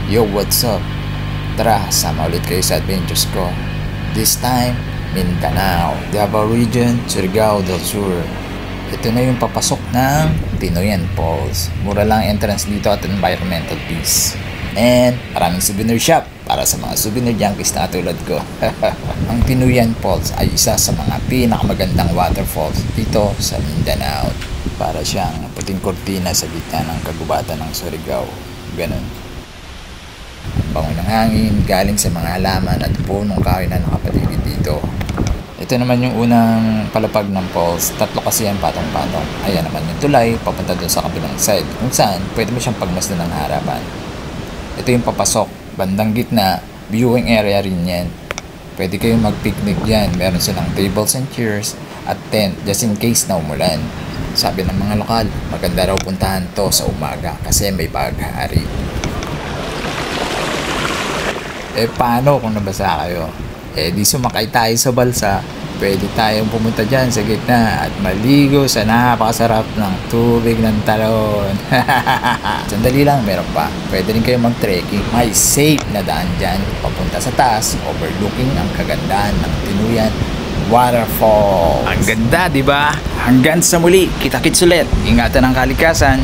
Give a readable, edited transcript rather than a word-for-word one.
Yo, what's up? Tara, sama ulit kayo sa adventures ko. This time, Mindanao, Davao Region, Surigao del Sur. Ito na yung papasok ng Tinoyan Falls. Mura lang entrance dito at environmental peace. And maraming souvenir shop para sa mga souvenir junkies na tulad ko. Ang Tinoyan Falls ay isa sa mga pinakamagandang waterfalls dito sa Mindanao. Para siyang puting kortina sa gitna ng kagubatan ng Surigao. Ganon. Bango ng hangin galing sa mga halaman at punong kahoy na nakapaligid dito. Ito naman yung unang palapag ng falls. Tatlo kasi yan patong-patong. Ayan naman yung tulay papunta dun sa kabilang side kung saan pwede mo siyang pagmasdan ng harapan. Ito yung papasok. Bandang gitna, viewing area rin yan. Pwede kayong mag-picnic dyan. Meron silang tables and chairs at tent just in case na umulan. Sabi ng mga lokal, maganda raw puntahan to sa umaga kasi may baghari. Paano kung nabasa kayo? Di sumakay tayo sa balsa. Pwede tayong pumunta dyan sa gitna at maligo sa napakasarap ng tubig ng talon. Sandali lang, meron pa. Pwede rin kayo mag-trekking. May safe na daan dyan papunta sa taas, overlooking ang kagandahan ng Tinoyan Waterfall. Ang ganda, di ba? Hanggang sa muli, kita-kits ulit. Ingatan ang kalikasan.